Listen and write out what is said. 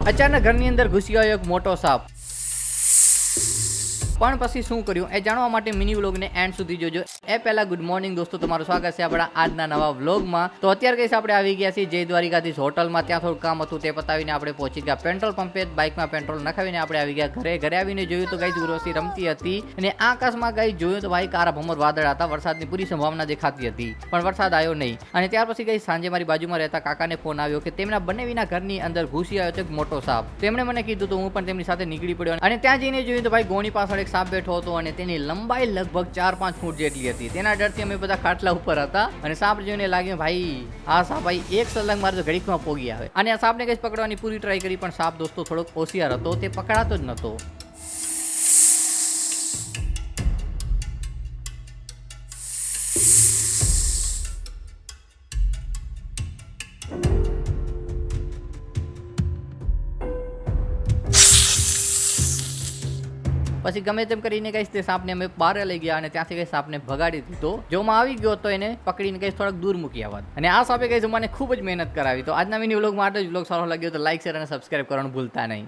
અચાનક ઘરની અંદર ઘૂસી આવ્યો એક મોટો સાપ. પણ પછી શું કર્યું એ જાણવા માટે મિની વ્લોગને એન્ડ સુધી જોજો. એ પહેલા ગુડ મોર્નિંગ દોસ્તો, તમારું સ્વાગત છે આપણા આજના નવા વ્લોગમાં. તો અત્યારે કહીશ આપણે આવી ગયા છીએ જય દ્વારિકાધીશ હોટલમાં. ત્યાં થોડું કામ હતું તે પતાવીને આપણે પહોંચી ગયા પેટ્રોલ પંપે. બાઇકમાં પેટ્રોલ નખાવીને આપણે આવી ગયા ઘરે આવીને જોયું તો ગાઈસ ઉર્વશી રમતી હતી અને આકાશમાં ગાઈસ જોયું તો ભાઈ કારા ભમર વાદળ હતા. વરસાદની પૂરી સંભાવના દેખાતી હતી પણ વરસાદ આવ્યો નહીં. અને ત્યાર પછી ગાઈસ સાંજે મારી બાજુમાં રહેતા કાકાને ફોન આવ્યો કે તેમના બંનેવીના ઘરની અંદર ઘૂસી આવ્યો છે એક મોટો સાપ. તેમણે મને કીધું તો હું પણ તેમની સાથે નીકળી પડ્યો અને ત્યાં જઈને જોયું તો ભાઈ ગોણી પાછળ એક સાપ બેઠો હતો અને તેની લંબાઈ લગભગ 4-5 ફૂટ જેટલી હતી. તેના ડરથી અમે બધા ખાટલા ઉપર હતા અને સાપ જોઈને લાગ્યું ભાઈ આ સાપ ભાઈ એક સલંગ મારે તો ઘડીકમાં પોગી આવે. અને આ સાપને કઈ પકડવાની પૂરી ટ્રાય કરી પણ સાપ દોસ્તો થોડોક હોશિયાર હતો, તે પકડાતો જ નતો. પછી ગમે તેમ કરીને કહીશ તે સાપને અમે બહાર લઈ ગયા અને ત્યાંથી કઈ સાપને ભગાડી દીધો. જોમાં આવી ગયો તો એને પકડીને કઈ થોડાક દૂર મૂકી આવત. અને આ સાપે કઈ મને ખૂબ જ મહેનત કરાવી. તો આજના મિની વ્લોગ માટે જ વ્લોગ સારો લાગ્યો તો લાઈક શેર અને સબસ્ક્રાઇબ કરવાનું ભૂલતા નહીં.